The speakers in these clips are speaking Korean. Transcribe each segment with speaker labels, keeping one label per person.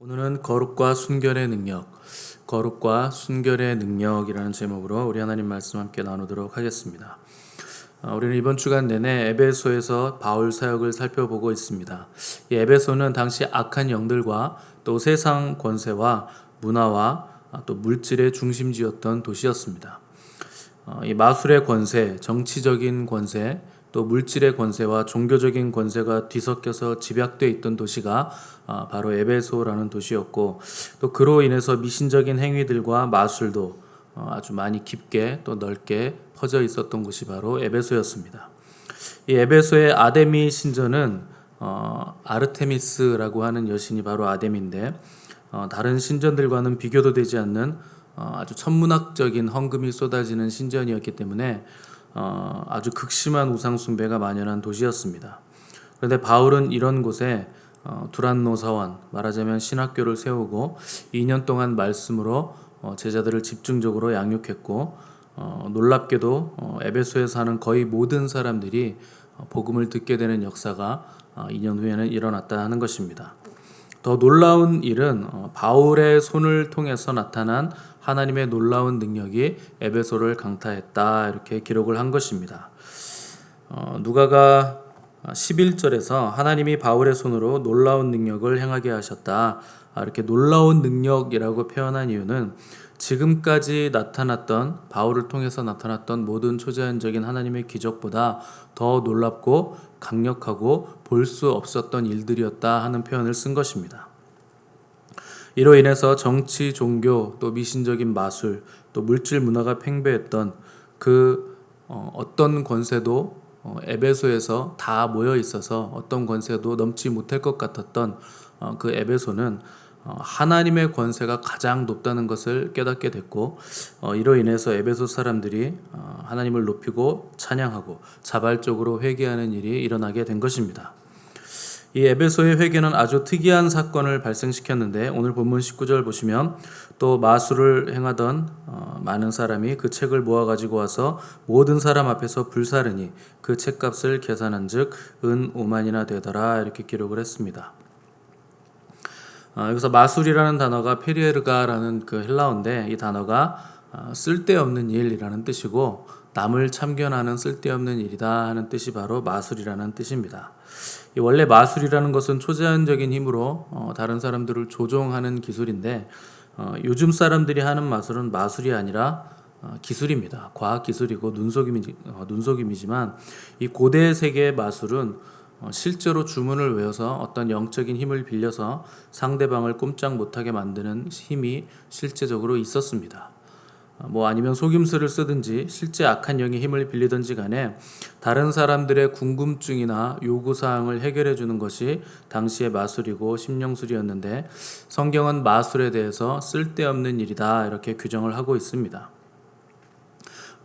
Speaker 1: 오늘은 거룩과 순결의 능력, 거룩과 순결의 능력이라는 제목으로 우리 하나님 말씀 함께 나누도록 하겠습니다. 우리는 이번 주간 내내 에베소에서 바울 사역을 살펴보고 있습니다. 이 에베소는 당시 악한 영들과 또 세상 권세와 문화와 또 물질의 중심지였던 도시였습니다. 이 마술의 권세, 정치적인 권세, 또 물질의 권세와 종교적인 권세가 뒤섞여서 집약되어 있던 도시가 바로 에베소라는 도시였고, 또 그로 인해서 미신적인 행위들과 마술도 아주 많이 깊게 또 넓게 퍼져 있었던 곳이 바로 에베소였습니다. 이 에베소의 아데미 신전은 아르테미스라고 하는 여신이 바로 아데미인데, 다른 신전들과는 비교도 되지 않는 아주 천문학적인 헌금이 쏟아지는 신전이었기 때문에 아주 극심한 우상 숭배가 만연한 도시였습니다. 그런데 바울은 이런 곳에 두란노 사원, 말하자면 신학교를 세우고 2년 동안 말씀으로 제자들을 집중적으로 양육했고, 놀랍게도 에베소에 사는 거의 모든 사람들이 복음을 듣게 되는 역사가 2년 후에는 일어났다 하는 것입니다. 더 놀라운 일은 바울의 손을 통해서 나타난 하나님의 놀라운 능력이 에베소를 강타했다, 이렇게 기록을 한 것입니다. 누가가 11절에서 하나님이 바울의 손으로 놀라운 능력을 행하게 하셨다, 이렇게 놀라운 능력이라고 표현한 이유는 지금까지 나타났던, 바울을 통해서 나타났던 모든 초자연적인 하나님의 기적보다 더 놀랍고 강력하고 볼 수 없었던 일들이었다 하는 표현을 쓴 것입니다. 이로 인해서 정치, 종교, 또 미신적인 마술, 또 물질 문화가 팽배했던 그 어떤 권세도 에베소에서 다 모여 있어서 어떤 권세도 넘지 못할 것 같았던 그 에베소는 하나님의 권세가 가장 높다는 것을 깨닫게 됐고, 이로 인해서 에베소 사람들이 하나님을 높이고 찬양하고 자발적으로 회개하는 일이 일어나게 된 것입니다. 이 에베소의 회개는 아주 특이한 사건을 발생시켰는데, 오늘 본문 19절 보시면 또 마술을 행하던 많은 사람이 그 책을 모아 가지고 와서 모든 사람 앞에서 불사르니 그 책값을 계산한 즉 은 5만이나 되더라, 이렇게 기록을 했습니다. 여기서 마술이라는 단어가 페리에르가라는 그 헬라어인데, 이 단어가 쓸데없는 일이라는 뜻이고 남을 참견하는 쓸데없는 일이다 하는 뜻이 바로 마술이라는 뜻입니다. 원래 마술이라는 것은 초자연적인 힘으로 다른 사람들을 조종하는 기술인데, 요즘 사람들이 하는 마술은 마술이 아니라 기술입니다. 과학 기술이고 눈속임이지만 이 고대 세계의 마술은 실제로 주문을 외워서 어떤 영적인 힘을 빌려서 상대방을 꼼짝 못하게 만드는 힘이 실제적으로 있었습니다. 아니면 속임수를 쓰든지 실제 악한 영의 힘을 빌리든지 간에 다른 사람들의 궁금증이나 요구사항을 해결해 주는 것이 당시의 마술이고 심령술이었는데, 성경은 마술에 대해서 쓸데없는 일이다, 이렇게 규정을 하고 있습니다.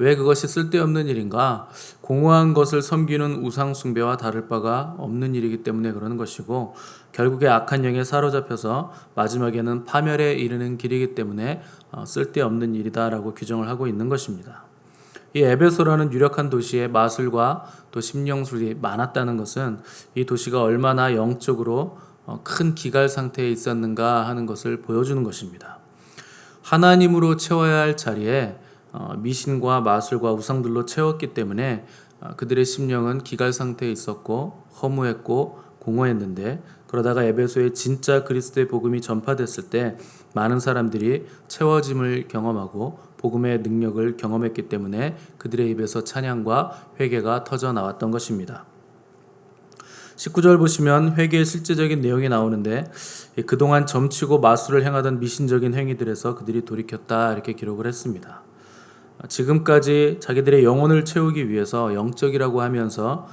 Speaker 1: 왜 그것이 쓸데없는 일인가? 공허한 것을 섬기는 우상 숭배와 다를 바가 없는 일이기 때문에 그러는 것이고, 결국에 악한 영에 사로잡혀서 마지막에는 파멸에 이르는 길이기 때문에 쓸데없는 일이다라고 규정을 하고 있는 것입니다. 이 에베소라는 유력한 도시에 마술과 또 심령술이 많았다는 것은 이 도시가 얼마나 영적으로 큰 기갈 상태에 있었는가 하는 것을 보여주는 것입니다. 하나님으로 채워야 할 자리에 미신과 마술과 우상들로 채웠기 때문에 그들의 심령은 기갈 상태에 있었고 허무했고 공허했는데, 그러다가 에베소에 진짜 그리스도의 복음이 전파됐을 때 많은 사람들이 채워짐을 경험하고 복음의 능력을 경험했기 때문에 그들의 입에서 찬양과 회개가 터져 나왔던 것입니다. 19절 보시면 회개의 실제적인 내용이 나오는데, 그동안 점치고 마술을 행하던 미신적인 행위들에서 그들이 돌이켰다, 이렇게 기록을 했습니다. 지금까지 자기들의 영혼을 채우기 위해서 영적이라고 하면서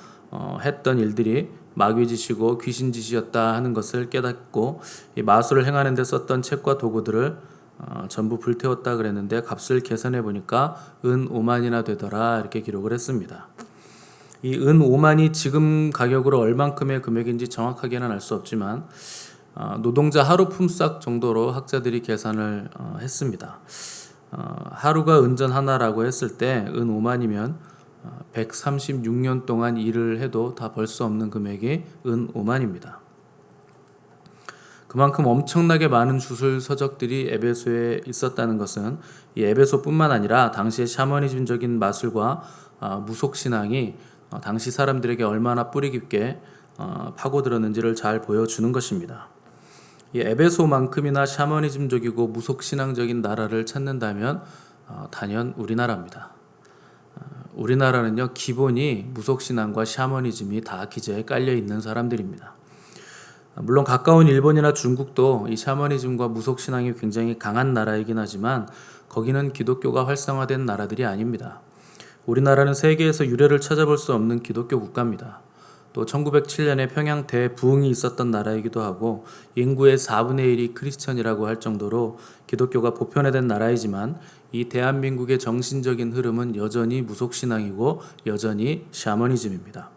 Speaker 1: 했던 일들이 마귀짓이고 귀신짓이었다 하는 것을 깨닫고, 이 마술을 행하는 데 썼던 책과 도구들을 전부 불태웠다 그랬는데, 값을 계산해 보니까 은 5만이나 되더라, 이렇게 기록을 했습니다. 이 은 5만이 지금 가격으로 얼만큼의 금액인지 정확하게는 알 수 없지만 노동자 하루 품삯 정도로 학자들이 계산을 했습니다. 하루가 은전 하나라고 했을 때 은 5만이면 136년 동안 일을 해도 다 벌 수 없는 금액이 은 5만입니다. 그만큼 엄청나게 많은 주술 서적들이 에베소에 있었다는 것은 이 에베소뿐만 아니라 당시의 샤머니즘적인 마술과 무속신앙이 당시 사람들에게 얼마나 뿌리 깊게 파고들었는지를 잘 보여주는 것입니다. 이 에베소만큼이나 샤머니즘적이고 무속신앙적인 나라를 찾는다면 단연 우리나라입니다. 우리나라는요, 기본이 무속신앙과 샤머니즘이 다 기저에 깔려 있는 사람들입니다. 물론 가까운 일본이나 중국도 이 샤머니즘과 무속신앙이 굉장히 강한 나라이긴 하지만 거기는 기독교가 활성화된 나라들이 아닙니다. 우리나라는 세계에서 유례를 찾아볼 수 없는 기독교 국가입니다. 또 1907년에 평양 대부흥이 있었던 나라이기도 하고 인구의 4분의 1이 크리스천이라고 할 정도로 기독교가 보편화된 나라이지만 이 대한민국의 정신적인 흐름은 여전히 무속신앙이고 여전히 샤머니즘입니다.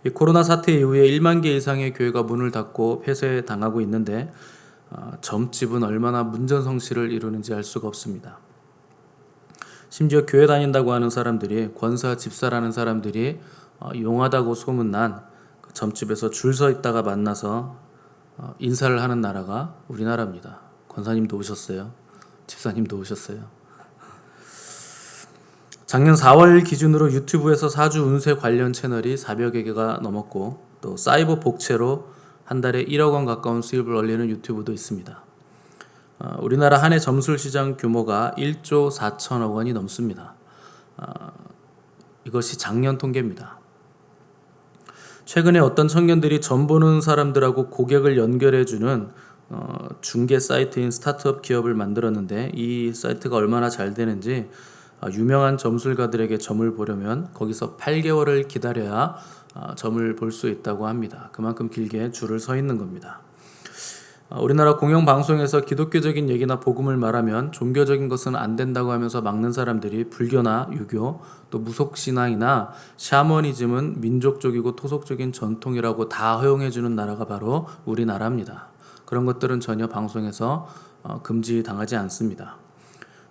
Speaker 1: 이 코로나 사태 이후에 1만 개 이상의 교회가 문을 닫고 폐쇄당하고 있는데 점집은 얼마나 문전성시를 이루는지 알 수가 없습니다. 심지어 교회 다닌다고 하는 사람들이 권사 집사라는 사람들이 용하다고 소문난 그 점집에서 줄 서 있다가 만나서 인사를 하는 나라가 우리나라입니다. 권사님도 오셨어요. 집사님도 오셨어요. 작년 4월 기준으로 유튜브에서 사주 운세 관련 채널이 400여 개가 넘었고 또 사이버 복채로 한 달에 1억 원 가까운 수입을 올리는 유튜브도 있습니다. 우리나라 한 해 점술 시장 규모가 1조 4천억 원이 넘습니다. 이것이 작년 통계입니다. 최근에 어떤 청년들이 점 보는 사람들하고 고객을 연결해주는 중개 사이트인 스타트업 기업을 만들었는데 이 사이트가 얼마나 잘 되는지 유명한 점술가들에게 점을 보려면 거기서 8개월을 기다려야 점을 볼 수 있다고 합니다. 그만큼 길게 줄을 서 있는 겁니다. 우리나라 공영방송에서 기독교적인 얘기나 복음을 말하면 종교적인 것은 안 된다고 하면서 막는 사람들이 불교나 유교, 또 무속신앙이나 샤머니즘은 민족적이고 토속적인 전통이라고 다 허용해주는 나라가 바로 우리나라입니다. 그런 것들은 전혀 방송에서 금지당하지 않습니다.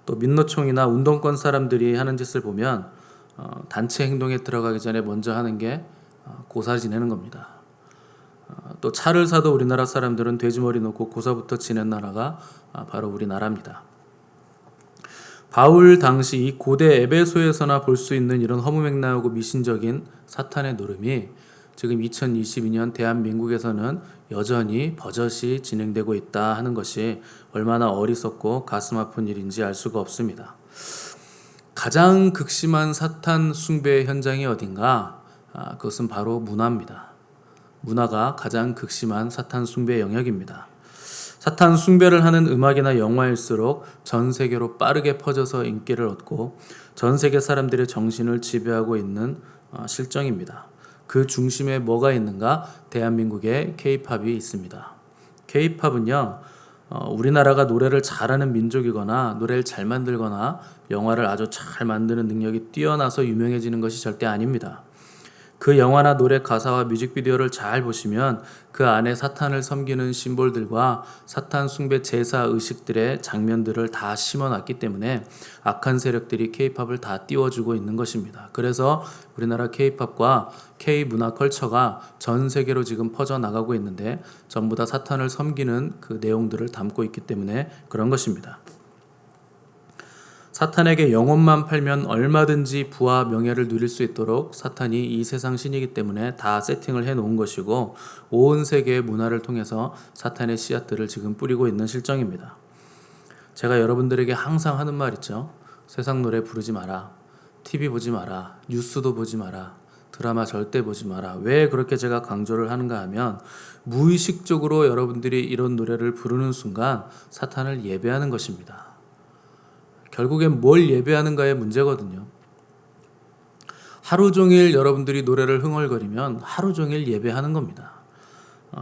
Speaker 1: 또 민노총이나 운동권 사람들이 하는 짓을 보면 단체 행동에 들어가기 전에 먼저 하는 게 고사 지내는 겁니다. 또 차를 사도 우리나라 사람들은 돼지머리 놓고 고사부터 지낸 나라가 바로 우리나라입니다. 바울 당시 이 고대 에베소에서나 볼 수 있는 이런 허무맹랑하고 미신적인 사탄의 노름이 지금 2022년 대한민국에서는 여전히 버젓이 진행되고 있다 하는 것이 얼마나 어리석고 가슴 아픈 일인지 알 수가 없습니다. 가장 극심한 사탄 숭배의 현장이 어딘가? 그것은 바로 문화입니다. 문화가 가장 극심한 사탄 숭배 영역입니다. 사탄 숭배를 하는 음악이나 영화일수록 전 세계로 빠르게 퍼져서 인기를 얻고 전 세계 사람들의 정신을 지배하고 있는 실정입니다. 그 중심에 뭐가 있는가? 대한민국에 K-팝이 있습니다. K-팝은요, 우리나라가 노래를 잘하는 민족이거나 노래를 잘 만들거나 영화를 아주 잘 만드는 능력이 뛰어나서 유명해지는 것이 절대 아닙니다. 그 영화나 노래 가사와 뮤직비디오를 잘 보시면 그 안에 사탄을 섬기는 심볼들과 사탄 숭배 제사 의식들의 장면들을 다 심어놨기 때문에 악한 세력들이 K-팝을 다 띄워주고 있는 것입니다. 그래서 우리나라 K-팝과 K-문화 컬처가 전 세계로 지금 퍼져나가고 있는데 전부 다 사탄을 섬기는 그 내용들을 담고 있기 때문에 그런 것입니다. 사탄에게 영혼만 팔면 얼마든지 부와 명예를 누릴 수 있도록 사탄이 이 세상 신이기 때문에 다 세팅을 해놓은 것이고 온 세계의 문화를 통해서 사탄의 씨앗들을 지금 뿌리고 있는 실정입니다. 제가 여러분들에게 항상 하는 말 있죠. 세상 노래 부르지 마라. TV 보지 마라. 뉴스도 보지 마라. 드라마 절대 보지 마라. 왜 그렇게 제가 강조를 하는가 하면 무의식적으로 여러분들이 이런 노래를 부르는 순간 사탄을 예배하는 것입니다. 결국엔 뭘 예배하는가의 문제거든요. 하루 종일 여러분들이 노래를 흥얼거리면 하루 종일 예배하는 겁니다.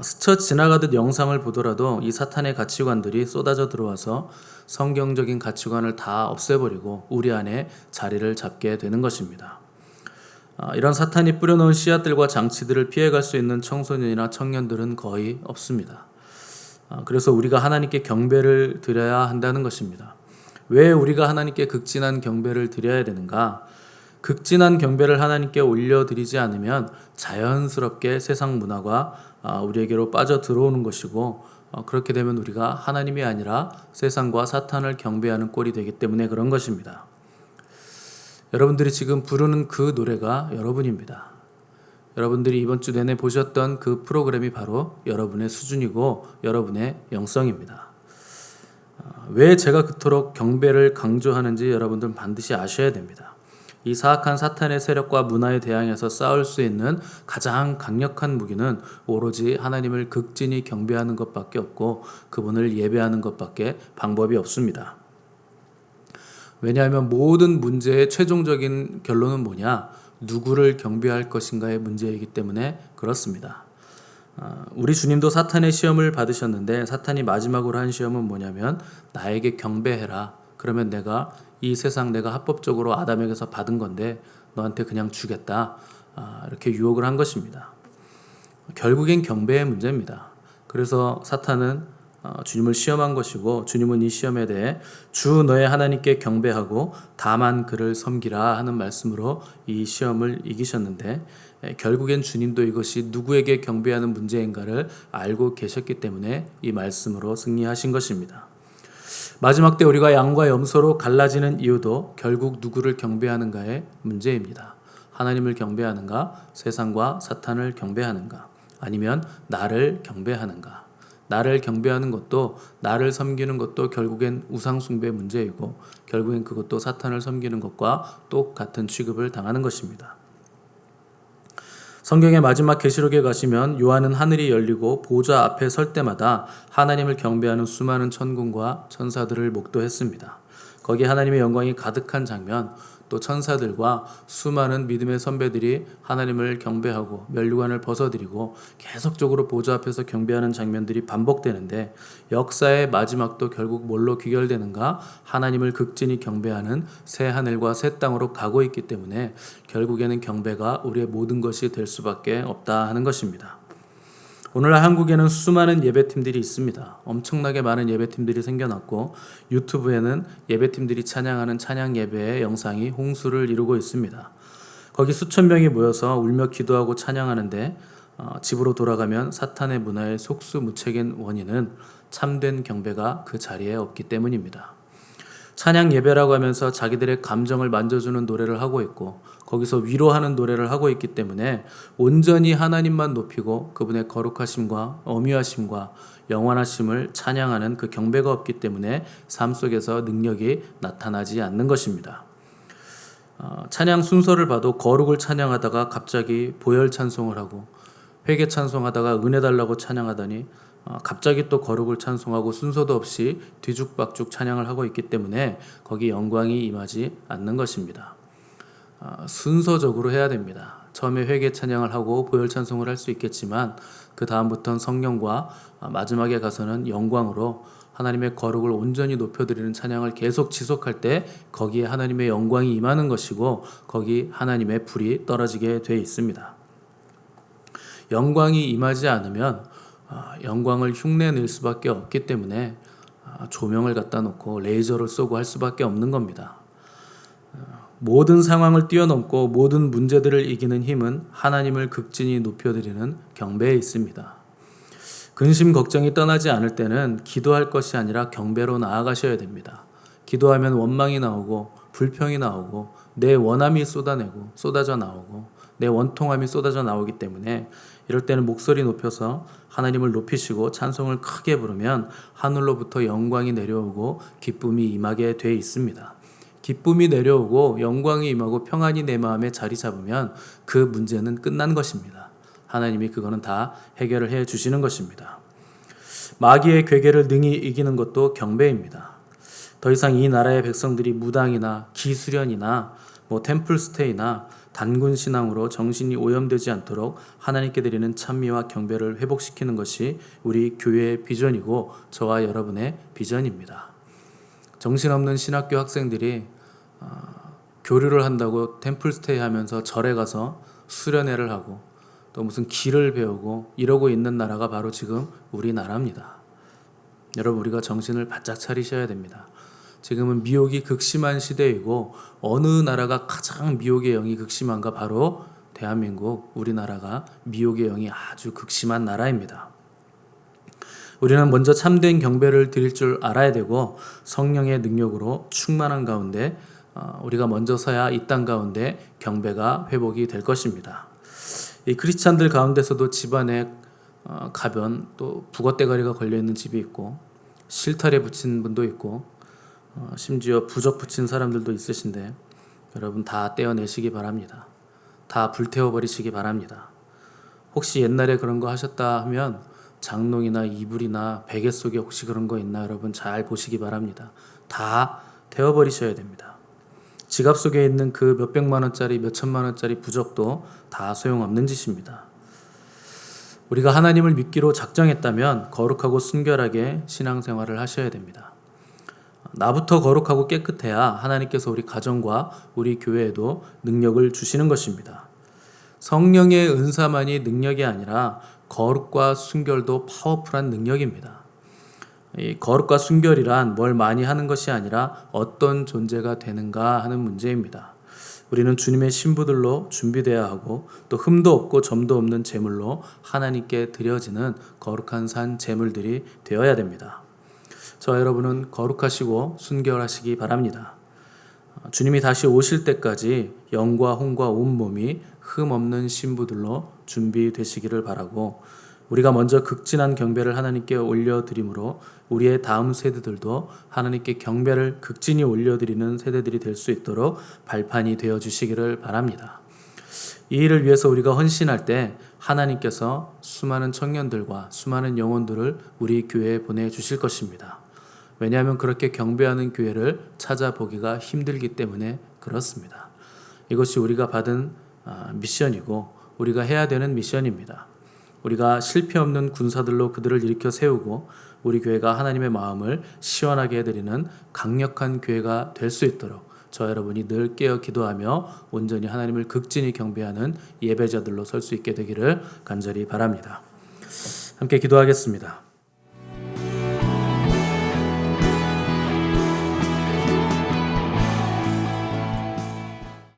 Speaker 1: 스쳐 지나가듯 영상을 보더라도 이 사탄의 가치관들이 쏟아져 들어와서 성경적인 가치관을 다 없애버리고 우리 안에 자리를 잡게 되는 것입니다. 이런 사탄이 뿌려놓은 씨앗들과 장치들을 피해갈 수 있는 청소년이나 청년들은 거의 없습니다. 그래서 우리가 하나님께 경배를 드려야 한다는 것입니다. 왜 우리가 하나님께 극진한 경배를 드려야 되는가? 극진한 경배를 하나님께 올려드리지 않으면 자연스럽게 세상 문화가 우리에게로 빠져 들어오는 것이고 그렇게 되면 우리가 하나님이 아니라 세상과 사탄을 경배하는 꼴이 되기 때문에 그런 것입니다. 여러분들이 지금 부르는 그 노래가 여러분입니다. 여러분들이 이번 주 내내 보셨던 그 프로그램이 바로 여러분의 수준이고 여러분의 영성입니다. 왜 제가 그토록 경배를 강조하는지 여러분들은 반드시 아셔야 됩니다. 이 사악한 사탄의 세력과 문화에 대항해서 싸울 수 있는 가장 강력한 무기는 오로지 하나님을 극진히 경배하는 것밖에 없고 그분을 예배하는 것밖에 방법이 없습니다. 왜냐하면 모든 문제의 최종적인 결론은 뭐냐? 누구를 경배할 것인가의 문제이기 때문에 그렇습니다. 우리 주님도 사탄의 시험을 받으셨는데 사탄이 마지막으로 한 시험은 뭐냐면 나에게 경배해라. 그러면 내가 이 세상 내가 합법적으로 아담에게서 받은 건데 너한테 그냥 주겠다. 이렇게 유혹을 한 것입니다. 결국엔 경배의 문제입니다. 그래서 사탄은 주님을 시험한 것이고 주님은 이 시험에 대해 주 너의 하나님께 경배하고 다만 그를 섬기라 하는 말씀으로 이 시험을 이기셨는데 결국엔 주님도 이것이 누구에게 경배하는 문제인가를 알고 계셨기 때문에 이 말씀으로 승리하신 것입니다. 마지막 때 우리가 양과 염소로 갈라지는 이유도 결국 누구를 경배하는가의 문제입니다. 하나님을 경배하는가, 세상과 사탄을 경배하는가, 아니면 나를 경배하는가. 나를 경배하는 것도 나를 섬기는 것도 결국엔 우상숭배 문제이고 결국엔 그것도 사탄을 섬기는 것과 똑같은 취급을 당하는 것입니다. 성경의 마지막 계시록에 가시면 요한은 하늘이 열리고 보좌 앞에 설 때마다 하나님을 경배하는 수많은 천군과 천사들을 목도했습니다. 거기에 하나님의 영광이 가득한 장면, 또 천사들과 수많은 믿음의 선배들이 하나님을 경배하고 면류관을 벗어드리고 계속적으로 보좌 앞에서 경배하는 장면들이 반복되는데 역사의 마지막도 결국 뭘로 귀결되는가? 하나님을 극진히 경배하는 새 하늘과 새 땅으로 가고 있기 때문에 결국에는 경배가 우리의 모든 것이 될 수밖에 없다 하는 것입니다. 오늘날 한국에는 수많은 예배팀들이 있습니다. 엄청나게 많은 예배팀들이 생겨났고 유튜브에는 예배팀들이 찬양하는 찬양 예배의 영상이 홍수를 이루고 있습니다. 거기 수천 명이 모여서 울며 기도하고 찬양하는데 집으로 돌아가면 사탄의 문화의 속수무책인 원인은 참된 경배가 그 자리에 없기 때문입니다. 찬양 예배라고 하면서 자기들의 감정을 만져주는 노래를 하고 있고 거기서 위로하는 노래를 하고 있기 때문에 온전히 하나님만 높이고 그분의 거룩하심과 어미하심과 영원하심을 찬양하는 그 경배가 없기 때문에 삶 속에서 능력이 나타나지 않는 것입니다. 찬양 순서를 봐도 거룩을 찬양하다가 갑자기 보혈 찬송을 하고 회개 찬송하다가 은혜 달라고 찬양하더니 갑자기 또 거룩을 찬송하고 순서도 없이 뒤죽박죽 찬양을 하고 있기 때문에 거기 영광이 임하지 않는 것입니다. 순서적으로 해야 됩니다. 처음에 회개 찬양을 하고 보혈 찬송을 할 수 있겠지만 그 다음부터는 성령과 마지막에 가서는 영광으로 하나님의 거룩을 온전히 높여드리는 찬양을 계속 지속할 때 거기에 하나님의 영광이 임하는 것이고 거기 하나님의 불이 떨어지게 돼 있습니다. 영광이 임하지 않으면 영광을 흉내낼 수밖에 없기 때문에 조명을 갖다 놓고 레이저를 쏘고 할 수밖에 없는 겁니다. 모든 상황을 뛰어넘고 모든 문제들을 이기는 힘은 하나님을 극진히 높여드리는 경배에 있습니다. 근심 걱정이 떠나지 않을 때는 기도할 것이 아니라 경배로 나아가셔야 됩니다. 기도하면 원망이 나오고 불평이 나오고 내 원함이 쏟아져 나오고 내 원통함이 쏟아져 나오기 때문에 이럴 때는 목소리 높여서 하나님을 높이시고 찬송을 크게 부르면 하늘로부터 영광이 내려오고 기쁨이 임하게 돼 있습니다. 기쁨이 내려오고 영광이 임하고 평안이 내 마음에 자리 잡으면 그 문제는 끝난 것입니다. 하나님이 그거는 다 해결을 해 주시는 것입니다. 마귀의 괴계를 능히 이기는 것도 경배입니다. 더 이상 이 나라의 백성들이 무당이나 기수련이나 템플스테이나 단군 신앙으로 정신이 오염되지 않도록 하나님께 드리는 찬미와 경배를 회복시키는 것이 우리 교회의 비전이고 저와 여러분의 비전입니다. 정신없는 신학교 학생들이 교류를 한다고 템플스테이 하면서 절에 가서 수련회를 하고 또 무슨 기를 배우고 이러고 있는 나라가 바로 지금 우리나라입니다. 여러분 우리가 정신을 바짝 차리셔야 됩니다. 지금은 미혹이 극심한 시대이고 어느 나라가 가장 미혹의 영이 극심한가? 바로 대한민국 우리나라가 미혹의 영이 아주 극심한 나라입니다. 우리는 먼저 참된 경배를 드릴 줄 알아야 되고 성령의 능력으로 충만한 가운데 우리가 먼저 서야 이 땅 가운데 경배가 회복이 될 것입니다. 이 크리스찬들 가운데서도 집안에 가변 또 북어대가리가 걸려있는 집이 있고 실타래 붙인 분도 있고 심지어 부적 붙인 사람들도 있으신데 여러분 다 떼어내시기 바랍니다. 다 불태워버리시기 바랍니다. 혹시 옛날에 그런 거 하셨다 하면 장롱이나 이불이나 베개 속에 혹시 그런 거 있나 여러분 잘 보시기 바랍니다. 다 태워버리셔야 됩니다. 지갑 속에 있는 그 몇백만 원짜리 몇천만 원짜리 부적도 다 소용없는 짓입니다. 우리가 하나님을 믿기로 작정했다면 거룩하고 순결하게 신앙생활을 하셔야 됩니다. 나부터 거룩하고 깨끗해야 하나님께서 우리 가정과 우리 교회에도 능력을 주시는 것입니다. 성령의 은사만이 능력이 아니라 거룩과 순결도 파워풀한 능력입니다. 이 거룩과 순결이란 뭘 많이 하는 것이 아니라 어떤 존재가 되는가 하는 문제입니다. 우리는 주님의 신부들로 준비되어야 하고 또 흠도 없고 점도 없는 제물로 하나님께 드려지는 거룩한 산 제물들이 되어야 됩니다. 저와 여러분은 거룩하시고 순결하시기 바랍니다. 주님이 다시 오실 때까지 영과 혼과 온몸이 흠 없는 신부들로 준비되시기를 바라고 우리가 먼저 극진한 경배를 하나님께 올려드림으로 우리의 다음 세대들도 하나님께 경배를 극진히 올려드리는 세대들이 될 수 있도록 발판이 되어주시기를 바랍니다. 이 일을 위해서 우리가 헌신할 때 하나님께서 수많은 청년들과 수많은 영혼들을 우리 교회에 보내주실 것입니다. 왜냐하면 그렇게 경배하는 교회를 찾아보기가 힘들기 때문에 그렇습니다. 이것이 우리가 받은 미션이고 우리가 해야 되는 미션입니다. 우리가 실패 없는 군사들로 그들을 일으켜 세우고 우리 교회가 하나님의 마음을 시원하게 해드리는 강력한 교회가 될 수 있도록 저 여러분이 늘 깨어 기도하며 온전히 하나님을 극진히 경배하는 예배자들로 설 수 있게 되기를 간절히 바랍니다. 함께 기도하겠습니다.